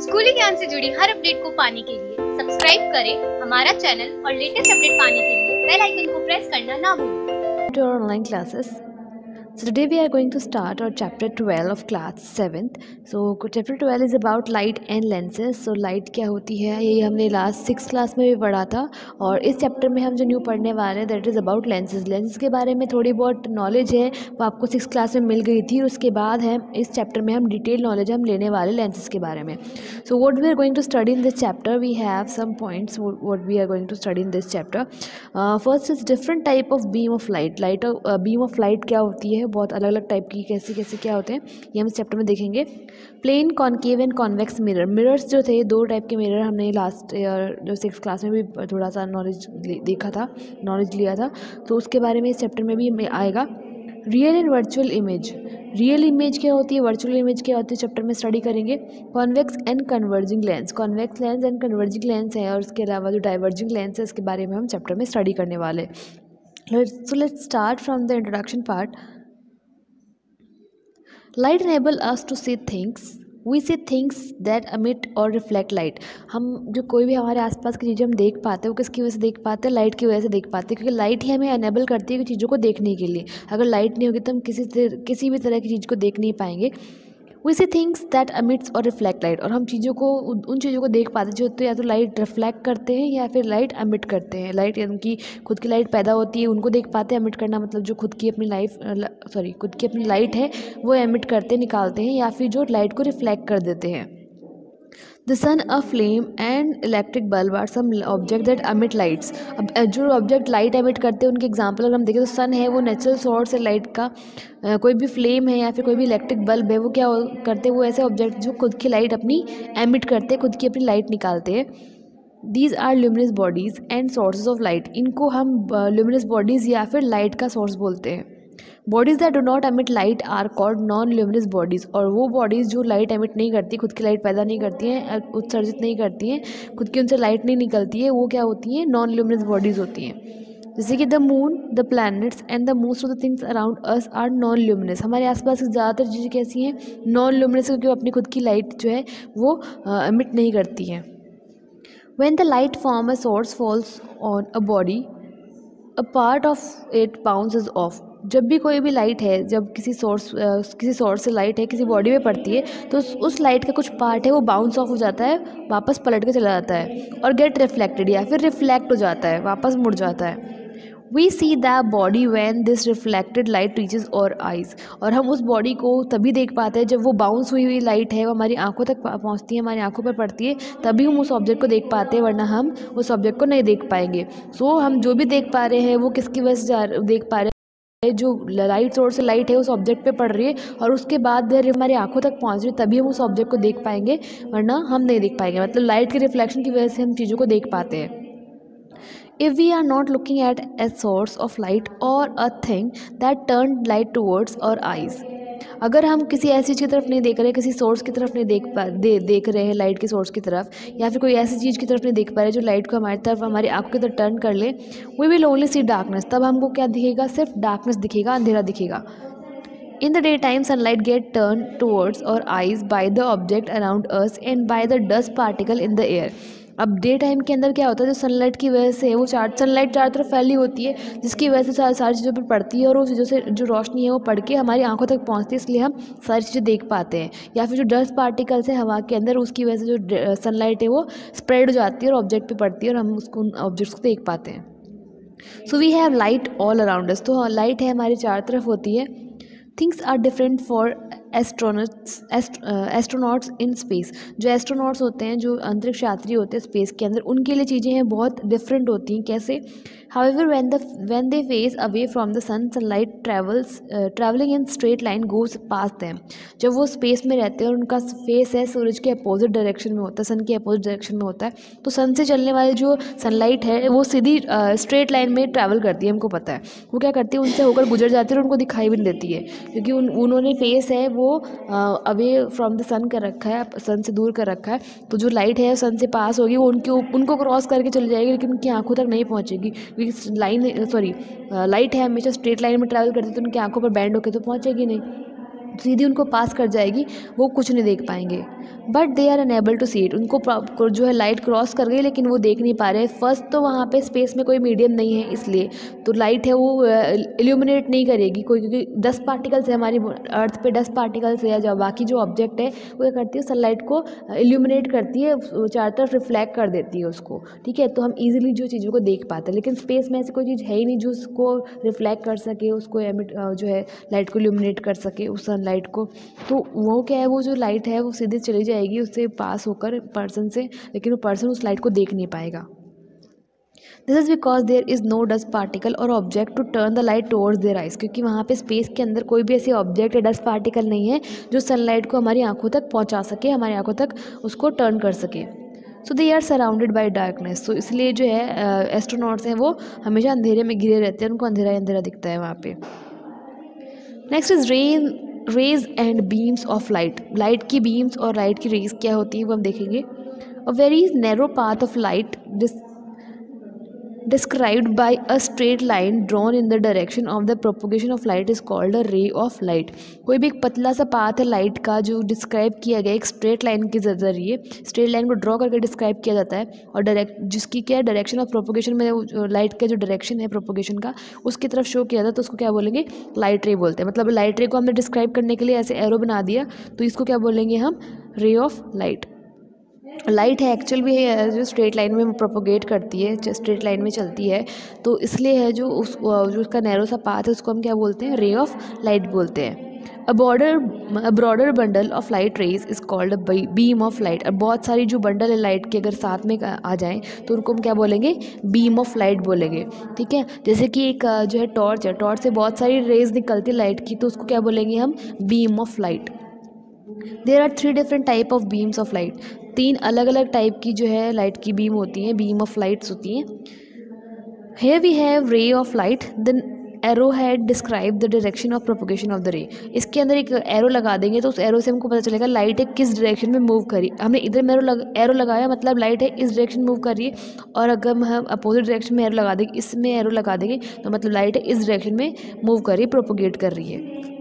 स्कूली ज्ञान से जुड़ी हर अपडेट को पाने के लिए सब्सक्राइब करें हमारा चैनल और लेटेस्ट अपडेट पाने के लिए बेल आइकन को प्रेस करना ना भूलें। To our online classes. So today we are going to start our chapter 12 of class 7th. So chapter 12 is about light and lenses. So light क्या होती है ये हमने लास्ट 6 क्लास में भी पढ़ा था, और इस चैप्टर में हम जो न्यू पढ़ने वाले हैं that is about lenses. Lenses के बारे में थोड़ी बहुत नॉलेज है वो आपको 6 क्लास में मिल गई थी। उसके बाद है इस चैप्टर में हम डिटेल नॉलेज हम लेने वाले लेंसेज के बारे में। So what we are going to study in this chapter, we have some points what we are going to study in this chapter. First is different type of beam of light. Beam of light क्या होती है, बहुत अलग अलग type की कैसे कैसे क्या होते हैं ये हम इस चैप्टर में देखेंगे। Plane, concave and convex mirror. Mirrors जो थे दो टाइप के मिरर हमने लास्ट ईयर जो 6 क्लास में भी थोड़ा सा नॉलेज देखा था, नॉलेज लिया था, तो उसके बारे में इस चैप्टर में भी आएगा। Real and virtual image. Real image क्या होती है, वर्चुअल इमेज क्या होती है, चैप्टर में स्टडी करेंगे। Convex and converging lens. Convex lens and converging lens है, और उसके अलावा जो डाइवर्जिंग लेंस है इसके बारे में हम चैप्टर में स्टडी करने वाले। So let's start from the introduction part. Light enable us to see things. We see things that emit or reflect light. हम जो कोई भी हमारे आसपास की चीज़ें हम देख पाते हैं वो किसकी वजह से देख पाते हैं, लाइट की वजह से देख पाते हैं, क्योंकि लाइट ही हमें एनेबल करती है कि चीज़ों को देखने के लिए। अगर लाइट नहीं होगी तो हम किसी भी तरह की चीज़ को देख नहीं पाएंगे। We see things that emits और रिफ्लेक्ट लाइट, और हम चीज़ों को उन चीज़ों को देख पाते हैं जो तो या तो लाइट रिफ्लेक्ट करते हैं या फिर लाइट एमिट करते हैं। लाइट यानी कि खुद की लाइट पैदा होती है उनको देख पाते हैं। एमिट करना मतलब जो खुद की अपनी लाइट है वो एमिट करते निकालते हैं, या फिर जो लाइट को रिफ्लेक्ट कर देते हैं। The sun, a flame and electric bulb are some object that emit lights. अब जो ऑब्जेक्ट लाइट एमिट करते हैं उनके एग्जांपल अगर हम देखें तो सन है वो नेचुरल सोर्स है लाइट का। कोई भी फ्लेम है या फिर कोई भी इलेक्ट्रिक बल्ब है वो क्या करते हैं, वो ऐसे ऑब्जेक्ट जो खुद की लाइट अपनी एमिट करते हैं, खुद की अपनी लाइट निकालते हैं। These are luminous bodies and sources of light. इनको हम ल्यूमिनस बॉडीज़ या फिर लाइट का सोर्स बोलते हैं। Bodies that do not emit light are called non luminous bodies. और वो बॉडीज़ जो लाइट एमिट नहीं करती, खुद की लाइट पैदा नहीं करती हैं, उत्सर्जित नहीं करती हैं, खुद की उनसे लाइट नहीं निकलती है, वो क्या होती हैं, नॉन ल्यूमिनस बॉडीज़ होती हैं। जैसे कि the moon, the planets and the most of the things around us are non luminous. हमारे आसपास की ज़्यादातर चीज़ें कैसी हैं, नॉन ल्यूमिनस, क्योंकि वो अपनी खुद की लाइट जो है वो एमिट नहीं करती हैं। When the light from a source falls on a body, a part of it bounces off. जब भी कोई भी लाइट है, जब किसी सोर्स से लाइट है किसी बॉडी में पड़ती है तो उस लाइट का कुछ पार्ट है वो बाउंस ऑफ हो जाता है, वापस पलट के चला जाता है, और गेट रिफ्लेक्टेड या फिर रिफ्लेक्ट हो जाता है, वापस मुड़ जाता है। We see the body when this reflected light reaches our eyes. और हम उस बॉडी को तभी देख पाते हैं जब वो बाउंस हुई हुई लाइट है वो हमारी आंखों तक पहुंचती है, हमारी आंखों पर पड़ती है, तभी हम उस ऑब्जेक्ट को देख पाते हैं, वरना हम उस ऑब्जेक्ट को नहीं देख पाएंगे। सो हम जो भी देख पा रहे हैं वो किसकी वजह से देख पा रहे हैं, जो लाइट सोर्स से लाइट है उस ऑब्जेक्ट पे पड़ रही है और उसके बाद हमारी आंखों तक पहुंच रही है, तभी हम उस ऑब्जेक्ट को देख पाएंगे, वरना हम नहीं देख पाएंगे। मतलब लाइट के रिफ्लेक्शन की वजह से हम चीज़ों को देख पाते हैं। If we are not looking at a source of light or a thing that turned light towards our eyes, अगर हम किसी ऐसी चीज़ की तरफ नहीं देख रहे, किसी सोर्स की तरफ नहीं देख रहे हैं, लाइट के सोर्स की तरफ, या फिर कोई ऐसी चीज़ की तरफ नहीं देख पा रहे जो लाइट को हमारी तरफ, हमारी आंखों की तरफ टर्न कर ले, we will only see darkness. तब हमको क्या दिखेगा, सिर्फ डार्कनेस दिखेगा, अंधेरा दिखेगा। In the daytime, sunlight get turned towards our eyes by the object around us and by the dust particle in the air. अब डे टाइम के अंदर क्या होता है, जो सनलाइट की वजह से वो सनलाइट चारों तरफ फैली होती है, जिसकी वजह से सारी चीज़ों पर पड़ती है, और उस चीज़ों से जो रोशनी है वो पड़ के हमारी आंखों तक पहुंचती है, इसलिए हम सारी चीज़ें देख पाते हैं। या फिर जो डस्ट पार्टिकल्स है हवा के अंदर, उसकी वजह से जो सनलाइट है वो स्प्रेड हो जाती है और ऑब्जेक्ट पे पड़ती है, और हम उसको ऑब्जेक्ट्स को देख पाते हैं। So we have light all around us. तो लाइट है हमारी चारों तरफ होती है। Things are different for astronauts in space. जो एस्ट्रोनॉट्स होते हैं, जो अंतरिक्ष यात्री होते हैं स्पेस के अंदर, उनके लिए चीज़ें हैं बहुत डिफरेंट होती हैं। कैसे? However when they face away from the sun, sunlight traveling in straight line goes past them. जब वो स्पेस में रहते हैं और उनका फेस है सूरज के अपोजिट डायरेक्शन में होता है, सन के अपोजिट डायरेक्शन में होता है, तो सन से चलने वाली जो सनलाइट है वो सीधी स्ट्रेट लाइन में ट्रैवल करती है, हमको पता है। वो क्या करती है, उनसे होकर गुजर जाती है और उनको दिखाई भी नहीं देती है, क्योंकि उन्होंने फेस है वो अवे फ्रॉम द सन कर रखा है, सन से दूर कर रखा है। तो जो लाइट है सन से पास होगी वो उनको क्रॉस करके चली जाएगी, लेकिन उनकी आंखों तक नहीं पहुँचेगी, लाइट है हमेशा स्ट्रेट लाइन में ट्रैवल करती है, तो उनकी आंखों पर बैंड होकर तो पहुँचेगी नहीं। सीधी उनको पास कर जाएगी, वो कुछ नहीं देख पाएंगे। But they are unable to see it, उनको जो है लाइट क्रॉस कर गई लेकिन वो देख नहीं पा रहे। फर्स्ट तो वहाँ पे स्पेस में कोई मीडियम नहीं है, इसलिए तो लाइट है वो इल्यूमिनेट नहीं करेगी कोई, क्योंकि 10 पार्टिकल्स है हमारी अर्थ पे, 10 पार्टिकल्स है, जो बाकी जो ऑब्जेक्ट है वो क्या करती है, सनलाइट को इल्यूमिनेट करती है, चारों तरफ रिफ्लेक्ट कर देती है उसको, ठीक है। तो हम ईजिली जो चीज़ों को देख पाते हैं, लेकिन स्पेस में ऐसी कोई चीज़ है ही नहीं जो उसको रिफ्लेक्ट कर सके, उसको एमिट जो है लाइट को इल्यूमिनेट कर सके, उस सनलाइट को। तो वो क्या है, वो जो लाइट है वो सीधे चली जाएगी उससे पास होकर पर्सन से, लेकिन वो पर्सन उस लाइट को देख नहीं पाएगा। This is because there is no dust particle और object to turn the light towards their eyes, क्योंकि वहाँ पे स्पेस के अंदर कोई भी ऐसी ऑब्जेक्ट या डस्ट पार्टिकल नहीं है जो सनलाइट को हमारी आंखों तक पहुँचा सके, हमारी आंखों तक उसको टर्न कर सके। So they are surrounded by darkness, तो इसलिए जो है एस्ट्रोनॉट्स हैं वो हमेशा अंधेरे में घिरे रहते हैं, उनको अंधेरा ही अंधेरा दिखता है वहाँ पे। Next is rays and beams of light. Light की बीम्स और लाइट की रेज क्या होती है वो हम देखेंगे। A very narrow path of light described by a straight line drawn in the direction of the propagation of light is called a ray of light। कोई भी एक पतला सा पाथ है लाइट का जो डिस्क्राइब किया गया एक स्ट्रेट लाइन के ज़रिए, स्ट्रेट लाइन को ड्रॉ करके डिस्क्राइब किया जाता है, और जिसकी क्या है डायरेक्शन ऑफ प्रोपोगेशन में लाइट का जो डायरेक्शन है प्रोपोगेशन का उसकी तरफ शो किया जाता है, तो उसको क्या बोलेंगे, लाइट रे बोलते हैं। मतलब लाइट रे को हमने डिस्क्राइब करने के लिए ऐसे एरो बना दिया, तो इसको क्या बोलेंगे हम, रे ऑफ लाइट। लाइट है एक्चुअल भी है जो स्ट्रेट लाइन में प्रोपोगेट करती है, जो स्ट्रेट लाइन में चलती है, तो इसलिए है जो उसका नैरो सा पाथ है उसको हम क्या बोलते हैं, रे ऑफ लाइट बोलते हैं। A broader bundle of light raise is called a beam of light. अब बहुत सारी जो बंडल है लाइट के अगर साथ में आ जाएं तो उनको हम क्या बोलेंगे, बीम ऑफ लाइट बोलेंगे, ठीक है। जैसे कि एक जो है टॉर्च है, टॉर्च से बहुत सारी रेज निकलती है लाइट की, तो उसको क्या बोलेंगे हम, beam of light. There are 3 different type of beams of light. 3 अलग अलग टाइप की जो है लाइट की बीम होती हैं, बीम ऑफ लाइट्स होती हैं। Here we have ray of light, then arrow had describe the direction of propagation of the रे। इसके अंदर एक एरो लगा देंगे तो उस एरो से हमको पता चलेगा लाइट है किस डायरेक्शन में मूव करी। हमने इधर एरो लगाया मतलब लाइट है इस डायरेक्शन मूव कर रही है, और अगर हम अपोजिट डायरेक्शन में एरो लगा देंगे, इसमें एरो लगा देंगे तो मतलब लाइट है इस डायरेक्शन में मूव कर रही है, प्रोपोगेट कर रही है।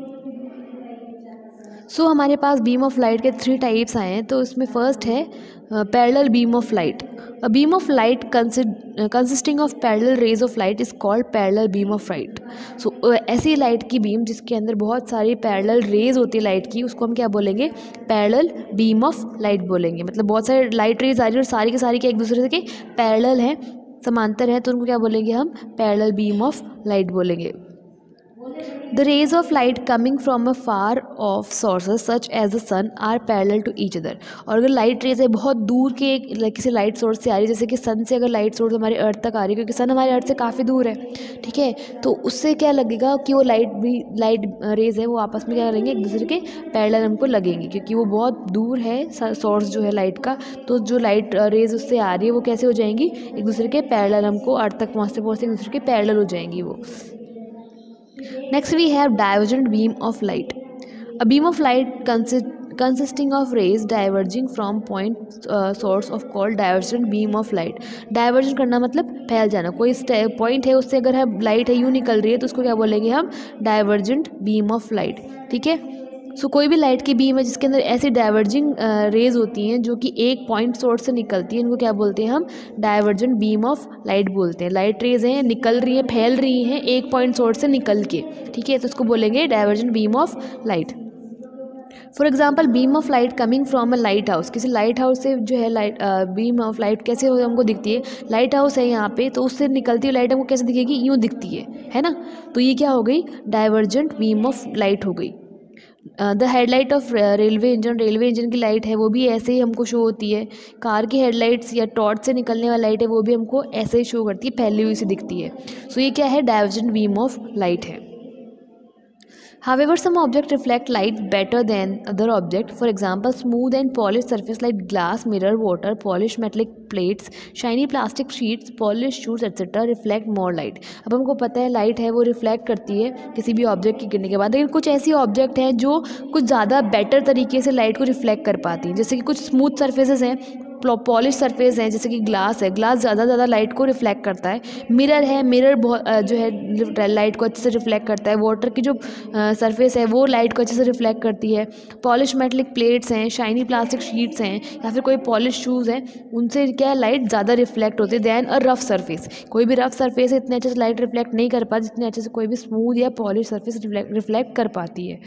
सो हमारे पास बीम ऑफ लाइट के 3 टाइप्स आए हैं। तो इसमें फर्स्ट है parallel beam of light. A beam of light consisting of parallel rays of light is called parallel beam of light. So ऐसी लाइट की बीम जिसके अंदर बहुत सारी पैरेलल रेज होती है लाइट की, उसको हम क्या बोलेंगे, पैरेलल बीम ऑफ लाइट बोलेंगे। मतलब बहुत सारे लाइट रेज आ रही है और सारी की सारी के एक दूसरे के पैरेलल हैं, समांतर हैं, तो उनको क्या बोलेंगे हम, पैरेलल बीम ऑफ लाइट बोलेंगे। The rays of light coming from a far off sources such as the sun are parallel to each other। और अगर लाइट रेज है बहुत दूर के किसी लाइट सोर्स से आ रही है, जैसे कि सन से अगर लाइट सोर्स हमारे अर्थ तक आ रही है, क्योंकि सन हमारे अर्थ से काफ़ी दूर है, ठीक है, तो उससे क्या लगेगा कि वो लाइट रेज है वो आपस में क्या करेंगे, एक दूसरे के पैरेलल हमको लगेंगे, क्योंकि वो बहुत दूर है सोर्स जो है लाइट का। तो जो लाइट रेज उससे आ रही है वो कैसे हो जाएंगी, एक दूसरे के पैरेलल, हमको अर्थ तक पहुँचते पहुँचते एक दूसरे के पैरेलल हो जाएंगी वो। Next we have divergent beam of light। A beam of light consisting of rays diverging from point source of called divergent beam of light। Divergent करना मतलब फैल जाना, कोई पॉइंट है उससे अगर हम लाइट है यूँ निकल रही है तो उसको क्या बोलेंगे हम, डाइवर्जेंट बीम ऑफ लाइट, ठीक है। सो कोई भी लाइट की बीम है जिसके अंदर ऐसी डाइवर्जिंग रेज होती हैं जो कि एक पॉइंट सोर्स से निकलती हैं, इनको क्या बोलते हैं हम, डाइवर्जेंट बीम ऑफ लाइट बोलते हैं। लाइट रेज हैं, निकल रही हैं, फैल रही हैं एक पॉइंट सोर्स से निकल के, ठीक है, तो उसको बोलेंगे divergent beam of light. For example beam of light coming from a light house. किसी लाइट हाउस से जो है लाइट बीम ऑफ लाइट कैसे हो हमको दिखती है, लाइट हाउस है यहाँ पे, तो उससे निकलती हुई लाइट हमको कैसे दिखेगी, यूँ दिखती है ना। तो ये क्या हो गई, डाइवर्जेंट बीम ऑफ लाइट हो गई। The headlight of railway engine की लाइट है वो भी ऐसे ही हमको शो होती है। कार की हेडलाइट्स या टॉर्च से निकलने वाली लाइट है वो भी हमको ऐसे ही शो करती है, फैली हुई सी दिखती है। सो ये क्या है, डाइवर्जेंट बीम ऑफ लाइट है। However, some objects reflect light better than other objects. For example, smooth and polished surface like glass, mirror, water, polished metallic plates, shiny plastic sheets, polished shoes, etc. reflect more light। अब हमको पता है light है वो reflect करती है किसी भी ऑब्जेक्ट के गिरने के बाद, लेकिन कुछ ऐसी ऑब्जेक्ट हैं जो कुछ ज़्यादा बेटर तरीके से लाइट को रिफ्लेक्ट कर पाती हैं। जैसे कि कुछ स्मूथ सर्फेसेस हैं, पॉलिश सरफेस हैं जैसे कि ग्लास है, ग्लास ज़्यादा लाइट को रिफ्लेक्ट करता है। मिरर है, मिरर बहुत जो है लाइट को अच्छे से रिफ्लेक्ट करता है। वाटर की जो सरफेस है वो लाइट को अच्छे से रिफ्लेक्ट करती है। पॉलिश मेटलिक प्लेट्स हैं, शाइनी प्लास्टिक शीट्स हैं, या फिर कोई पॉलिश शूज़ हैं, उनसे क्या है लाइट ज़्यादा रिफ्लेक्ट होती है दैन अ रफ सरफेस। कोई भी रफ सरफेस है इतने अच्छे से लाइट रिफ्लेक्ट नहीं कर पाती जितने अच्छे से कोई भी स्मूथ या पॉलिश सरफेस रिफ्लेक्ट कर पाती है।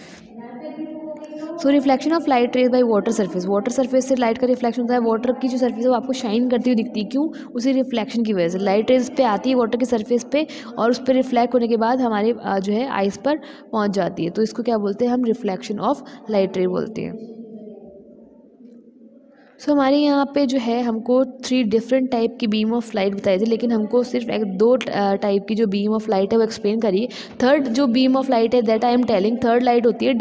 So reflection of light rays by water surface, water surface से लाइट का रिफ्लेक्शन होता है। वाटर की जो सरफेस है वो आपको शाइन करती हुई दिखती है, क्यों? उसी रिफ्लेक्शन की वजह से लाइट रेज पे आती है वाटर की सरफेस पे और उस पर रिफ्लेक्ट होने के बाद हमारे जो है आइस पर पहुंच जाती है। तो इसको क्या बोलते हैं हम? रिफ्लेक्शन ऑफ लाइट रे बोलते हैं। सो हमारे यहाँ पे जो है हमको 3 डिफरेंट टाइप की बीम ऑफ लाइट बताई थी, लेकिन हमको सिर्फ 2 टाइप की जो बीम ऑफ लाइट है वो एक्सप्लेन करिए। थर्ड जो बीम ऑफ लाइट है that I am telling, third light होती है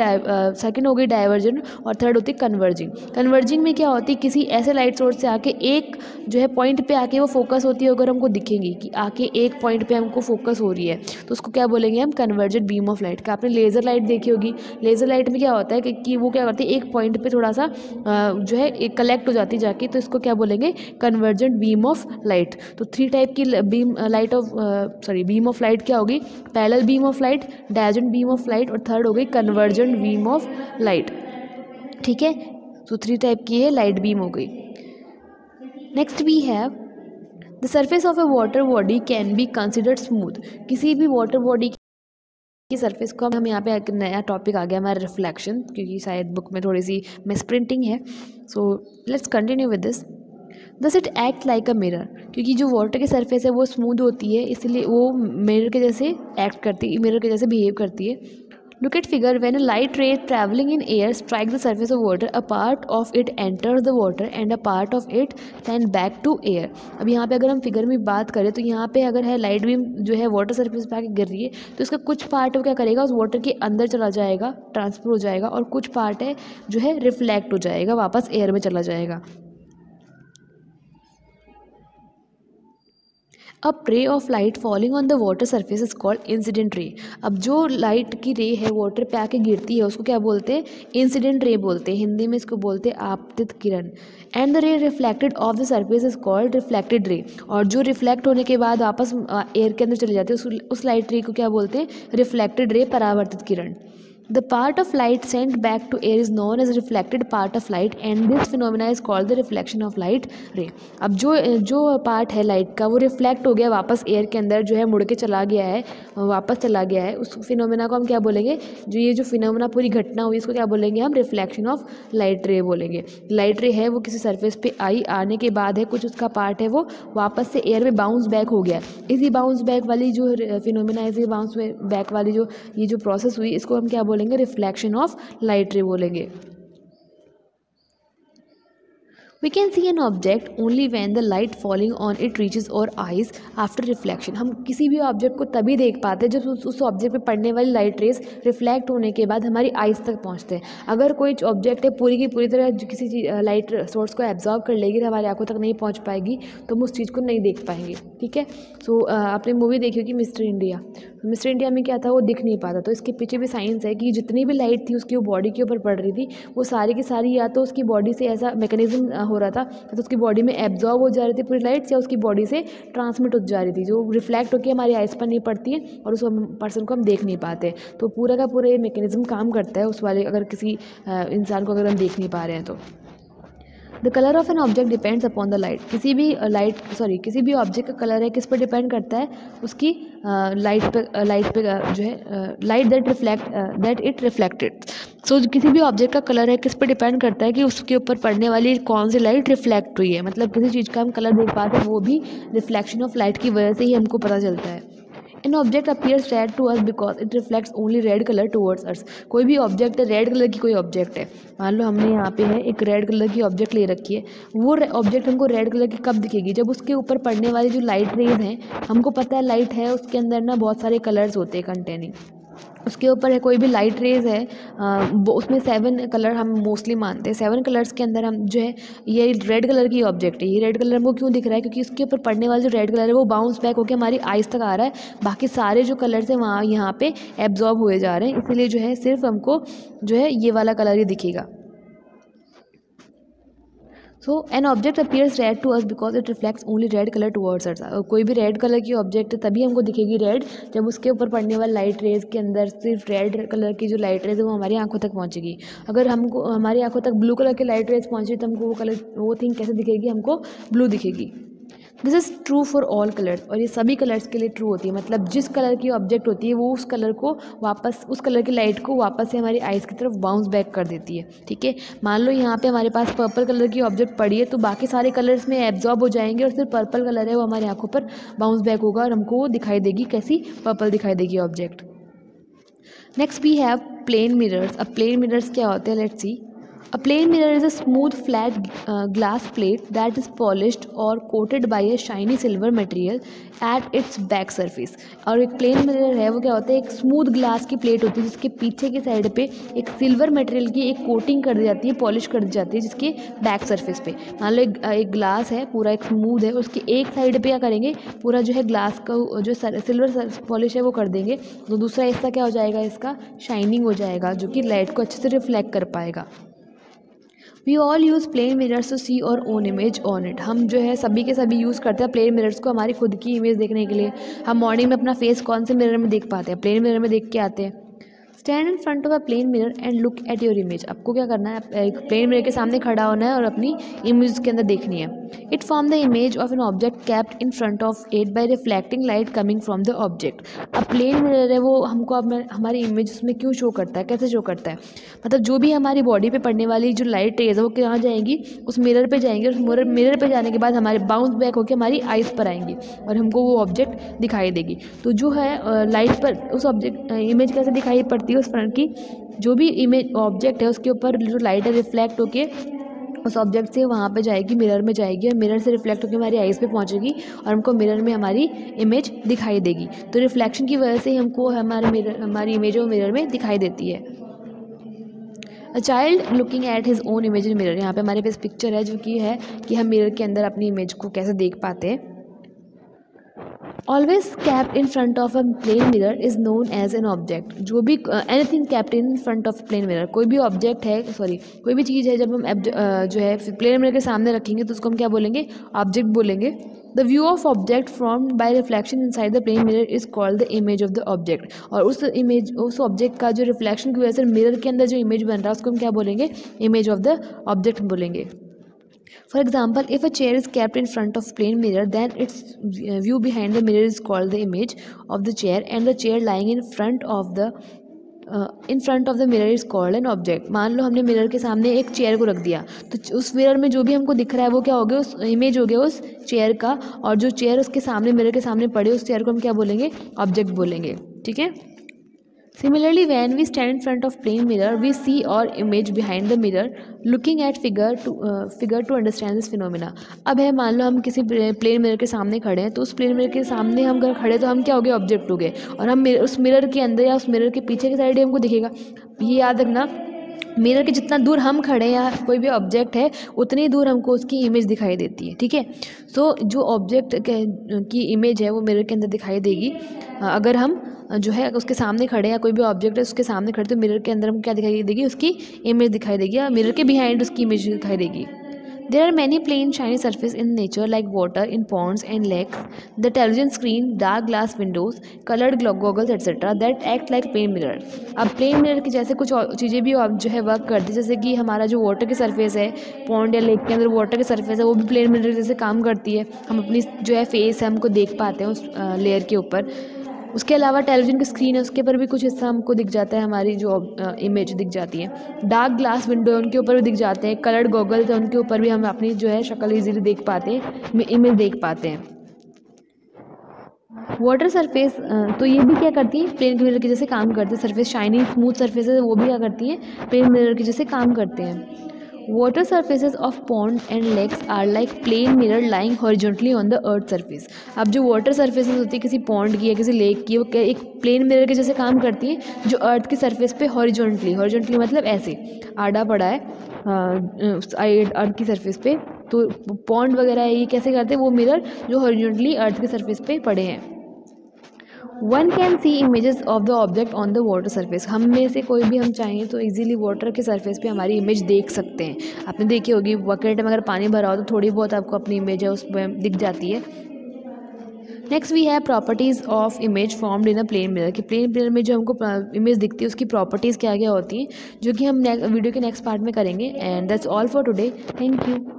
सेकंड हो गई डाइवर्जेंट और थर्ड होती है कन्वर्जिंग। कन्वर्जिंग में क्या होती है? किसी ऐसे लाइट सोर्स से आके एक जो है पॉइंट पे आके वो फोकस होती है, अगर हमको दिखेंगी कि आके एक पॉइंट पे हमको फोकस हो रही है तो उसको क्या बोलेंगे हम? कन्वर्जेंट बीम ऑफ लाइट का। आपने लेज़र लाइट देखी होगी, लेज़र लाइट में क्या होता है कि वो क्या करती है एक पॉइंट पे थोड़ा सा जो है एक कलेक्ट हो जाती जाके, तो इसको क्या बोलेंगे? Convergent beam of light. तो 3 टाइप की बीम ऑफ लाइट क्या होगी? Parallel beam of light, divergent beam of light और थर्ड हो गई कन्वर्जेंट बीम ऑफ लाइट। ठीक है, तो 3 टाइप की है लाइट बीम हो गई। Next we have the surface of a water body can be considered smooth. किसी भी वाटर बॉडी की सरफेस को हम यहाँ पे एक नया टॉपिक आ गया हमारा रिफ्लेक्शन, क्योंकि शायद बुक में थोड़ी सी मिस प्रिंटिंग है। So let's continue with this. Thus it act like a mirror, क्योंकि जो वाटर की सरफेस है वो स्मूथ होती है इसलिए वो मिरर के जैसे एक्ट करती है, मिरर के जैसे बिहेव करती है। Look at figure. When a light ray traveling in air strikes the surface of water, a part of it enters the water and a part of it send back to air. अब यहाँ पे अगर हम figure में बात करें तो यहाँ पे अगर है लाइट बीम जो है वाटर सरफेस पे आके गिर रही है तो इसका कुछ पार्ट वो क्या करेगा? उस वाटर के अंदर चला जाएगा, ट्रांसफर हो जाएगा, और कुछ पार्ट है जो है रिफ्लेक्ट हो जाएगा, वापस एयर में चला जाएगा। अब ray of light falling on the water surface is called incident ray. अब जो लाइट की रे है वाटर पे आके गिरती है उसको क्या बोलते हैं? इंसिडेंट रे बोलते हैं, हिंदी में इसको बोलते हैं आपतित किरण। And the ray reflected off the surface is called reflected ray. और जो रिफ्लेक्ट होने के बाद वापस एयर के अंदर चले जाते हैं उस लाइट रे को क्या बोलते हैं? रिफ्लेक्टेड रे, परावर्तित किरण। The part of light sent back to air is known as reflected part of light and this phenomena is called the reflection of light ray. अब जो पार्ट है लाइट का वो रिफ्लेक्ट हो गया वापस एयर के अंदर जो है मुड़ के चला गया है, वापस चला गया है, उस फिनोमेना को हम क्या बोलेंगे? जो ये जो फिनोमेना पूरी घटना हुई इसको क्या बोलेंगे हम? रिफ्लेक्शन ऑफ लाइट रे बोलेंगे। लाइट रे है वो किसी सरफेस पे आई, आने के बाद है कुछ उसका पार्ट है वो वापस से एयर में बाउंस बैक हो गया। इसी बाउंस बैक वाली जो फिनोमेना है, इसी बाउंस बैक वाली जो ये जो प्रोसेस हुई इसको हम क्या बोलेंगे? रिफ्लेक्शन ऑफ लाइट रे बोलेंगे। We can see an object only when the light falling on it reaches our eyes after reflection. हम किसी भी ऑब्जेक्ट को तभी देख पाते हैं जब उस ऑब्जेक्ट पे पड़ने वाली लाइट रेज रिफ्लेक्ट होने के बाद हमारी आइज तक पहुंचते हैं। अगर कोई ऑब्जेक्ट है पूरी की पूरी तरह किसी लाइट सोर्स को एब्जॉर्ब कर लेगी तो हमारी आंखों तक नहीं पहुंच पाएगी, तो हम उस चीज़ को नहीं देख पाएंगे। ठीक है, सो आपने मूवी देखी होगी मिस्टर इंडिया। मिस्टर इंडिया में क्या था? वो दिख नहीं पाता, तो इसके पीछे भी साइंस है कि जितनी भी लाइट थी उसकी वो बॉडी के ऊपर पड़ रही थी, वो सारी की सारी या तो उसकी बॉडी से ऐसा मैकेनिज्म हो रहा था तो उसकी बॉडी में एब्जॉर्ब हो जा रही थी पूरी लाइट्स, या उसकी बॉडी से ट्रांसमिट हो जा रही थी जो रिफ्लेक्ट होकर हमारी आइज पर नहीं पड़ती है और उस पर्सन को हम देख नहीं पाते। तो पूरा का पूरा ये मैकेनिज्म काम करता है उस वाले, अगर किसी इंसान को अगर हम देख नहीं पा रहे हैं तो। The colour of an object depends upon the light. किसी भी ऑब्जेक्ट का कलर है किस पर डिपेंड करता है? उसकी लाइट पे जो है लाइट दैट इट रिफ्लेक्टेड। सो किसी भी ऑब्जेक्ट का कलर है किस पर डिपेंड करता है? कि उसके ऊपर पड़ने वाली कौन सी लाइट रिफ्लेक्ट हुई है। मतलब किसी चीज़ का हम कलर देख पाते हैं वो भी रिफ्लेक्शन ऑफ लाइट की वजह से ही हमको पता चलता है। An object appears red to us because it reflects only red color towards us. कोई भी ऑब्जेक्ट है, रेड कलर की कोई ऑब्जेक्ट है, मान लो हमने यहाँ पे है एक रेड कलर की ऑब्जेक्ट ले रखी है, वो ऑब्जेक्ट हमको रेड कलर की कब दिखेगी? जब उसके ऊपर पड़ने वाली जो लाइट रेज हैं, हमको पता है लाइट है उसके अंदर ना बहुत सारे कलर्स होते हैं कंटेनिंग, उसके ऊपर है कोई भी लाइट रेज है उसमें 7 कलर हम मोस्टली मानते हैं। 7 कलर्स के अंदर हम जो है ये रेड कलर की ऑब्जेक्ट है, ये रेड कलर हमको क्यों दिख रहा है? क्योंकि उसके ऊपर पड़ने वाला जो रेड कलर है वो बाउंस बैक होकर हमारी आइज तक आ रहा है, बाकी सारे जो कलर्स हैं वहाँ यहाँ पे एब्जॉर्ब हुए जा रहे हैं, इसीलिए जो है सिर्फ हमको जो है ये वाला कलर ही दिखेगा। So an object appears red to us because it reflects only red colour towards us. कोई भी रेड कलर की ऑब्जेक्ट तभी हमको दिखेगी रेड जब उसके ऊपर पड़ने वाली लाइट रेज के अंदर सिर्फ रेड कलर की जो लाइट रेज है वो हमारी आंखों तक पहुंचेगी। अगर हमको हमारी आंखों तक ब्लू कलर की लाइट रेज पहुंचे तो हमको वो थिंग कैसे दिखेगी, हमको ब्लू दिखेगी। This is true for all colours, और ये सभी कलर्स के लिए ट्रू होती है। मतलब जिस कलर की ऑब्जेक्ट होती है वो उस कलर को वापस, उस कलर की लाइट को वापस से हमारी आइज़ की तरफ बाउंस बैक कर देती है। ठीक है, मान लो यहाँ पे हमारे पास पर्पल कलर की ऑब्जेक्ट पड़ी है तो बाकी सारे कलर्स में एब्जॉर्ब हो जाएंगे और सिर्फ पर्पल कलर है वो हमारी आंखों पर बाउंस बैक होगा और हमको वो दिखाई देगी, कैसी, पर्पल दिखाई देगी object. Next we have plane mirrors. अब प्लेन मिरर्स क्या होते हैं, let's see. A plane mirror is a smooth flat glass plate that is polished or coated by a shiny silver material at its back surface। और एक plane mirror है वो क्या होता है, एक स्मूथ ग्लास की प्लेट होती है जिसके पीछे की साइड पे एक सिल्वर मटेरियल की एक कोटिंग कर दी जाती है, पॉलिश कर दी जाती है जिसके बैक सरफेस पे। मान लो एक ग्लास है पूरा एक स्मूथ है, उसकी एक साइड पे क्या करेंगे, पूरा जो है ग्लास का जो सिल्वर पॉलिश है वो कर देंगे, तो दूसरा हिस्सा क्या हो जाएगा, इसका शाइनिंग हो जाएगा जो कि लाइट को अच्छे से रिफ्लेक्ट कर पाएगा। We all use plane mirrors to see our own image on it. हम जो है सभी के सभी यूज़ करते हैं प्लेन मिरर्स को हमारी खुद की इमेज देखने के लिए। हम मॉर्निंग में अपना फेस कौन से मिरर में देख पाते हैं, प्लेन मिरर में देख के आते हैं। Stand in front of a plane mirror and look at your image. आपको क्या करना है, एक प्लेन मिरर के सामने खड़ा होना है और अपनी इमेज के अंदर देखनी है। It form the image of an object kept in front of it by reflecting light coming from the object. अब प्लेन मिरर है वो हमको हमारी इमेज उसमें क्यों शो करता है, कैसे शो करता है, मतलब जो भी हमारी बॉडी पे पड़ने वाली जो लाइट रेज है वो कहाँ जाएंगी, उस मिरर पे जाएंगी, उस मिरर पे जाने के बाद हमारे बाउंस बैक होकर हमारी आइज़ पर आएंगी और हमको वो ऑब्जेक्ट दिखाई देगी। तो जो है लाइट पर उस ऑब्जेक्ट इमेज कैसे दिखाई पड़ती है, उस फ्रंट की जो भी इमेज ऑब्जेक्ट है उसके ऊपर जो लाइट है रिफ्लेक्ट होके उस ऑब्जेक्ट से वहाँ पे जाएगी, मिरर में जाएगी और मिरर से रिफ्लेक्ट होकर हमारी आइज़ पे पहुँचेगी और हमको मिरर में हमारी इमेज दिखाई देगी। तो रिफ्लेक्शन की वजह से ही हमको हमारी इमेज वो मिरर में दिखाई देती है। A child looking at his own image in mirror. यहाँ पे हमारे पास पिक्चर है जो कि है कि हम मिरर के अंदर अपनी इमेज को कैसे देख पाते हैं। Always kept in front of a plane mirror is known as an object. जो भी anything kept in front of plane mirror, कोई भी ऑब्जेक्ट है, कोई भी चीज़ है जब हम जो है प्लेन मिरर के सामने रखेंगे तो उसको हम क्या बोलेंगे, ऑब्जेक्ट बोलेंगे। The view of object formed by reflection inside the plane mirror is called the image of the object. और उस ऑब्जेक्ट का जो रिफ्लेक्शन की वजह से मिरर के अंदर जो इमेज बन रहा है उसको हम क्या बोलेंगे, इमेज ऑफ द ऑब्जेक्ट बोलेंगे। For example, if a chair is kept in front of plane mirror, then its view behind the mirror is called the image of the chair, and the chair lying in front of the mirror is called an object। मान लो हमने mirror के सामने एक chair को रख दिया तो उस मिरर में जो भी हमको दिख रहा है वो क्या हो गया, उस इमेज हो गया उस चेयर का, और जो चेयर उसके सामने मिरर के सामने पड़े उस चेयर को हम क्या बोलेंगे, ऑब्जेक्ट बोलेंगे। ठीक है। Similarly, when we stand in front of plane mirror, we see our image behind the mirror, looking at figure to understand this phenomena। अब है मान लो हम किसी प्लेन मिरर के सामने खड़े हैं तो उस प्लेन मिरर के सामने हम अगर खड़े तो हम क्या हो गए, ऑब्जेक्ट हो गए, और हम उस मिरर के अंदर या उस मिरर के पीछे की साइड हमको दिखेगा। ये याद रखना, मिरर के जितना दूर हम खड़े या कोई भी ऑब्जेक्ट है उतनी दूर हमको उसकी इमेज दिखाई देती है। ठीक है। सो जो ऑब्जेक्ट की इमेज है वो मिरर के अंदर दिखाई देगी। अगर हम जो है उसके सामने खड़े या कोई भी ऑब्जेक्ट है उसके सामने खड़े तो मिरर के अंदर हमको क्या दिखाई देगी, उसकी इमेज दिखाई देगी, या मिरर के बिहाइंड उसकी इमेज दिखाई देगी। There are many plain shiny surfaces in nature like water in ponds and lakes, the television screen, dark glass windows, colored goggles etc. that act like plane mirror। अब plane mirror की जैसे कुछ चीज़ें भी जो है वर्क करती है, जैसे कि हमारा जो वाटर की सरफेस है, पॉन्ड या लेक के अंदर वाटर की सरफेस है वो भी प्लेन मिरर जैसे काम करती है। हम अपनी जो है फेस है हमको देख पाते हैं उस लेयर के ऊपर। उसके अलावा टेलीविज़न की स्क्रीन है उसके ऊपर भी कुछ हिस्सा हमको दिख जाता है, हमारी जो इमेज दिख जाती है। डार्क ग्लास विंडो है उनके ऊपर भी दिख जाते हैं। कलर्ड गॉगल्स है उनके ऊपर भी हम अपनी जो है शक्ल इजीली देख पाते हैं, इमेज देख पाते हैं। वाटर सरफेस तो ये भी क्या करती है, प्लेन मिरर के जैसे काम करते हैं। सरफेस शाइनी स्मूथ सरफेस है वो भी क्या करती हैं, प्लेन मिरर के जैसे काम करते हैं। Water surfaces of pond and lakes are like plane mirror lying horizontally on the earth surface। अब जो वाटर सरफेसेस होती है किसी पॉन्ड की या किसी लेक की, वो एक प्लेन मिरर के जैसे काम करती है जो अर्थ की सरफेस पे हॉरिजॉन्टली मतलब ऐसे आड़ा पड़ा है अर्थ की सरफेस पे। तो पॉन्ड वगैरह ये कैसे करते हैं, वो मिरर जो हॉरिजॉन्टली अर्थ की सरफेस पे पड़े हैं। One can see images of the object on the water surface. हम में से कोई भी हम चाहें तो इजीली वाटर के सरफेस पे हमारी इमेज देख सकते हैं। आपने देखी होगी बकेट में अगर पानी भरा हो तो थोड़ी बहुत आपको अपनी इमेज है उसमें दिख जाती है। Next we have properties of image formed in a plane mirror कि प्लेन मिरर में जो हमको इमेज दिखती है उसकी प्रॉपर्टीज़ क्या क्या होती हैं, जो कि हम वीडियो के नेक्स्ट पार्ट में करेंगे। And that's all for today. Thank you.